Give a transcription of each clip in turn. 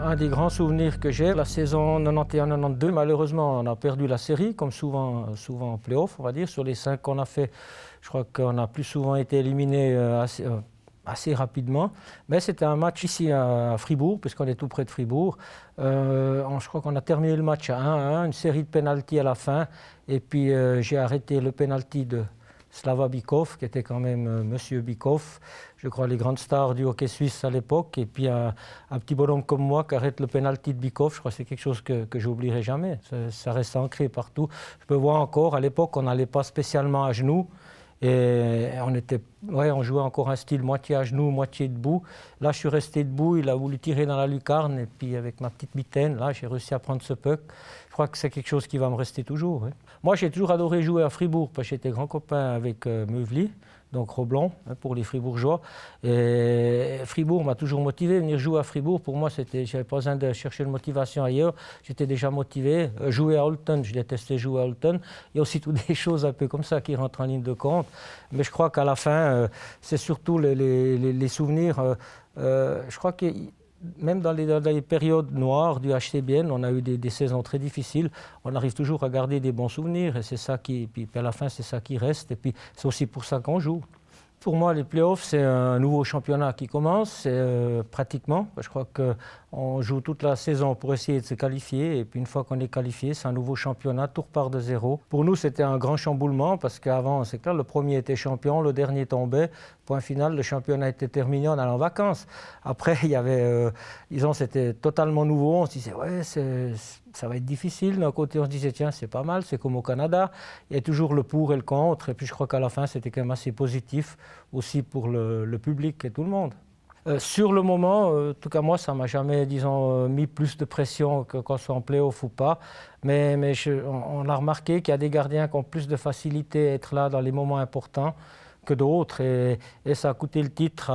un des grands souvenirs que j'ai, la saison 91-92. Malheureusement, on a perdu la série, comme souvent en play-off, on va dire. Sur les 5 qu'on a fait, je crois qu'on a plus souvent été éliminé assez rapidement. Mais c'était un match ici à Fribourg, puisqu'on est tout près de Fribourg. Je crois qu'on a terminé le match à 1-1, une série de pénaltys à la fin. Et puis j'ai arrêté le pénalty de Slava Bykov, qui était quand même Monsieur Bykov, je crois les grandes stars du hockey suisse à l'époque. Et puis un petit bonhomme comme moi qui arrête le pénalty de Bykov, je crois que c'est quelque chose que j'oublierai jamais. Ça reste ancré partout. Je peux voir encore, à l'époque, on n'allait pas spécialement à genoux. Et on jouait encore un style moitié à genoux, moitié debout. Là, je suis resté debout, il a voulu tirer dans la lucarne. Et puis avec ma petite mitaine, là, j'ai réussi à prendre ce puck. Je crois que c'est quelque chose qui va me rester toujours. Oui. Moi, j'ai toujours adoré jouer à Fribourg, parce que j'étais grand copain avec Meuvely, donc Roblon, pour les Fribourgeois. Et Fribourg m'a toujours motivé. Venir jouer à Fribourg, pour moi, je n'avais pas besoin de chercher de motivation ailleurs. J'étais déjà motivé. Jouer à Holton, je détestais jouer à Holton. Il y a aussi toutes des choses un peu comme ça qui rentrent en ligne de compte. Mais je crois qu'à la fin, c'est surtout les souvenirs. Je crois que même dans les périodes noires du HCBN, on a eu des saisons très difficiles. On arrive toujours à garder des bons souvenirs et c'est ça puis à la fin, c'est ça qui reste. Et puis c'est aussi pour ça qu'on joue. Pour moi, les playoffs, c'est un nouveau championnat qui commence, pratiquement. Je crois qu'on joue toute la saison pour essayer de se qualifier. Et puis une fois qu'on est qualifié, c'est un nouveau championnat, tout repart de zéro. Pour nous, c'était un grand chamboulement parce qu'avant, c'est clair, le premier était champion, le dernier tombait. Point final, le championnat était terminé, on allait en vacances. Après, il y avait, disons, c'était totalement nouveau. On se disait, ouais, ça va être difficile. D'un côté, on se disait, tiens, c'est pas mal, c'est comme au Canada. Il y a toujours le pour et le contre. Et puis je crois qu'à la fin, c'était quand même assez positif aussi pour le public et tout le monde. Sur le moment, en tout cas moi, ça ne m'a jamais, disons, mis plus de pression que qu'on soit en play-off ou pas. Mais on a remarqué qu'il y a des gardiens qui ont plus de facilité à être là dans les moments importants que d'autres. Et ça a coûté le titre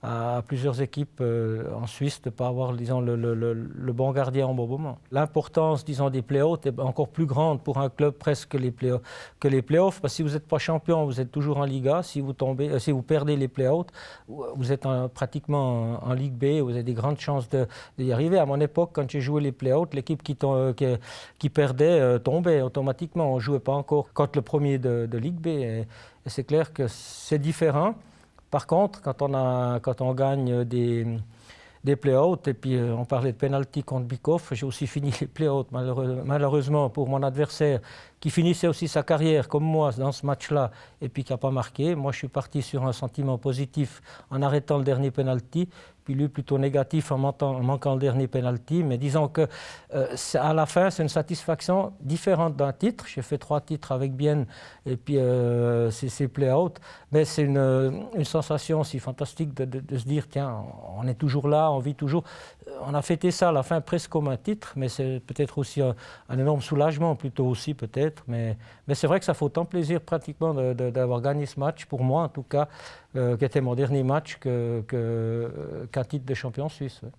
à plusieurs équipes en Suisse de ne pas avoir, disons, le bon gardien en bon moment. L'importance, disons, des play-offs est encore plus grande pour un club presque que les play-offs, parce que si vous n'êtes pas champion, vous êtes toujours en Liga. Si vous perdez les play-offs, vous êtes pratiquement en Ligue B, vous avez des grandes chances d'y arriver. À mon époque, quand j'ai joué les play-offs, l'équipe qui perdait tombait automatiquement. On ne jouait pas encore contre le premier de Ligue B. Et c'est clair que c'est différent. Par contre, quand on gagne des play-outs, et puis on parlait de penalty contre Bykov, j'ai aussi fini les play-outs, malheureusement pour mon adversaire, qui finissait aussi sa carrière comme moi dans ce match-là, et puis qui n'a pas marqué. Moi, je suis parti sur un sentiment positif en arrêtant le dernier penalty, puis lui plutôt négatif en manquant le dernier penalty. Mais disons que à la fin, c'est une satisfaction différente d'un titre. J'ai fait 3 titres avec Bienne, et puis c'est play-out. Mais c'est une sensation aussi fantastique de se dire, tiens, on est toujours là, on vit toujours. On a fêté ça à la fin presque comme un titre, mais c'est peut-être aussi un énorme soulagement plutôt aussi peut-être. Mais c'est vrai que ça fait autant plaisir pratiquement d'avoir gagné ce match, pour moi en tout cas, qui était mon dernier match qu'un titre de champion suisse. Ouais.